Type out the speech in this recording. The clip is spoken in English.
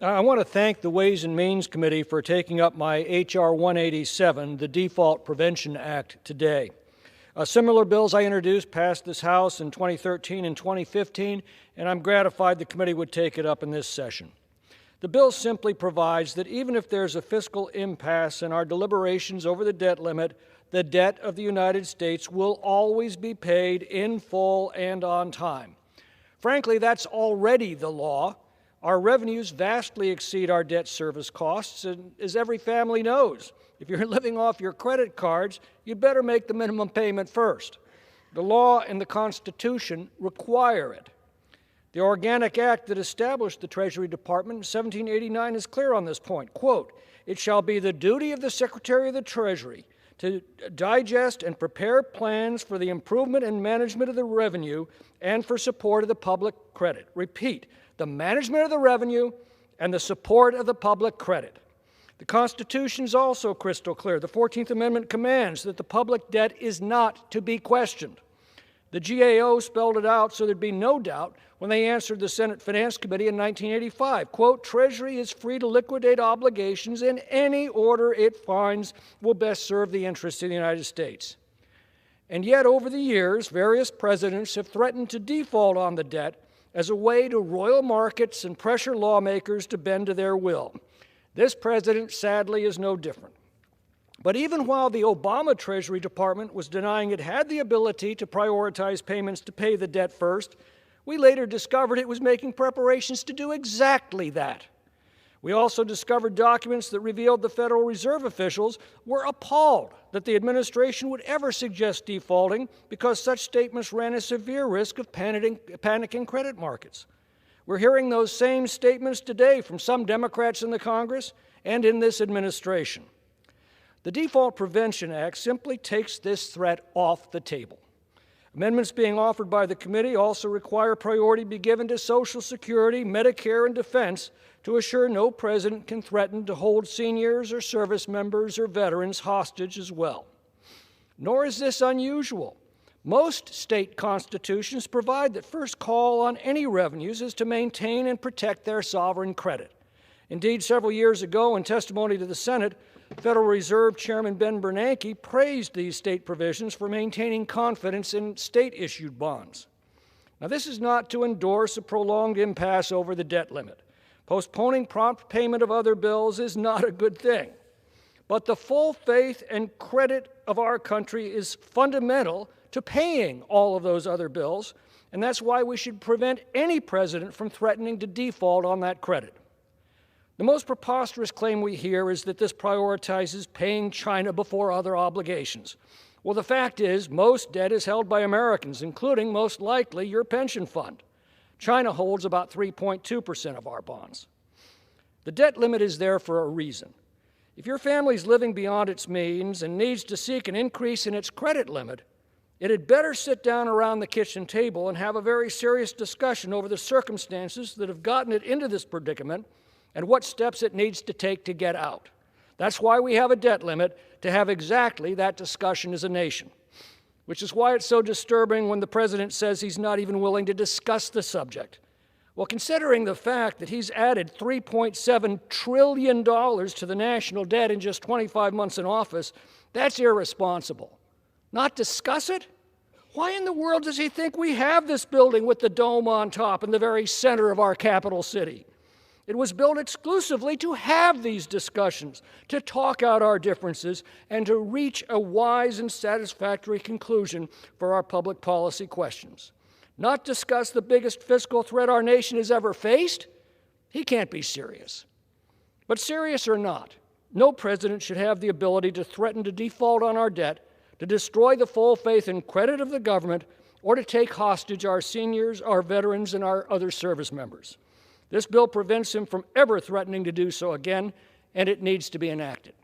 I want to thank the Ways and Means Committee for taking up my H.R. 187, the Default Prevention Act, today. Similar bills I introduced passed this House in 2013 and 2015, and I'm gratified the committee would take it up in this session. The bill simply provides that even if there's a fiscal impasse in our deliberations over the debt limit, the debt of the United States will always be paid in full and on time. Frankly, that's already the law. Our revenues vastly exceed our debt service costs, and as every family knows, if you're living off your credit cards, you'd better make the minimum payment first. The law and the Constitution require it. The Organic Act that established the Treasury Department in 1789 is clear on this point. Quote, "It shall be the duty of the Secretary of the Treasury to digest and prepare plans for the improvement and management of the revenue and for support of the public credit." Repeat, the management of the revenue and the support of the public credit. The Constitution is also crystal clear. The 14th Amendment commands that the public debt is not to be questioned. The GAO spelled it out so there'd be no doubt when they answered the Senate Finance Committee in 1985. Quote, "Treasury is free to liquidate obligations in any order it finds will best serve the interests of the United States." And yet, over the years, various presidents have threatened to default on the debt as a way to roil markets and pressure lawmakers to bend to their will. This president, sadly, is no different. But even while the Obama Treasury Department was denying it had the ability to prioritize payments to pay the debt first, we later discovered it was making preparations to do exactly that. We also discovered documents that revealed the Federal Reserve officials were appalled that the administration would ever suggest defaulting because such statements ran a severe risk of panicking credit markets. We're hearing those same statements today from some Democrats in the Congress and in this administration. The Default Prevention Act simply takes this threat off the table. Amendments being offered by the committee also require priority be given to Social Security, Medicare, and defense to assure no president can threaten to hold seniors or service members or veterans hostage as well. Nor is this unusual. Most state constitutions provide that first call on any revenues is to maintain and protect their sovereign credit. Indeed, several years ago, in testimony to the Senate, Federal Reserve Chairman Ben Bernanke praised these state provisions for maintaining confidence in state-issued bonds. Now, this is not to endorse a prolonged impasse over the debt limit. Postponing prompt payment of other bills is not a good thing. But the full faith and credit of our country is fundamental to paying all of those other bills, and that's why we should prevent any president from threatening to default on that credit. The most preposterous claim we hear is that this prioritizes paying China before other obligations. Well, the fact is, most debt is held by Americans, including, most likely, your pension fund. China holds about 3.2% of our bonds. The debt limit is there for a reason. If your family's living beyond its means and needs to seek an increase in its credit limit, it had better sit down around the kitchen table and have a very serious discussion over the circumstances that have gotten it into this predicament and what steps it needs to take to get out. That's why we have a debt limit, to have exactly that discussion as a nation, which is why it's so disturbing when the president says he's not even willing to discuss the subject. Well, considering the fact that he's added $3.7 trillion to the national debt in just 25 months in office, that's irresponsible. Not discuss it? Why in the world does he think we have this building with the dome on top in the very center of our capital city? It was built exclusively to have these discussions, to talk out our differences, and to reach a wise and satisfactory conclusion for our public policy questions. Not discuss the biggest fiscal threat our nation has ever faced? He can't be serious. But serious or not, no president should have the ability to threaten to default on our debt, to destroy the full faith and credit of the government, or to take hostage our seniors, our veterans, and our other service members. This bill prevents him from ever threatening to do so again, and it needs to be enacted.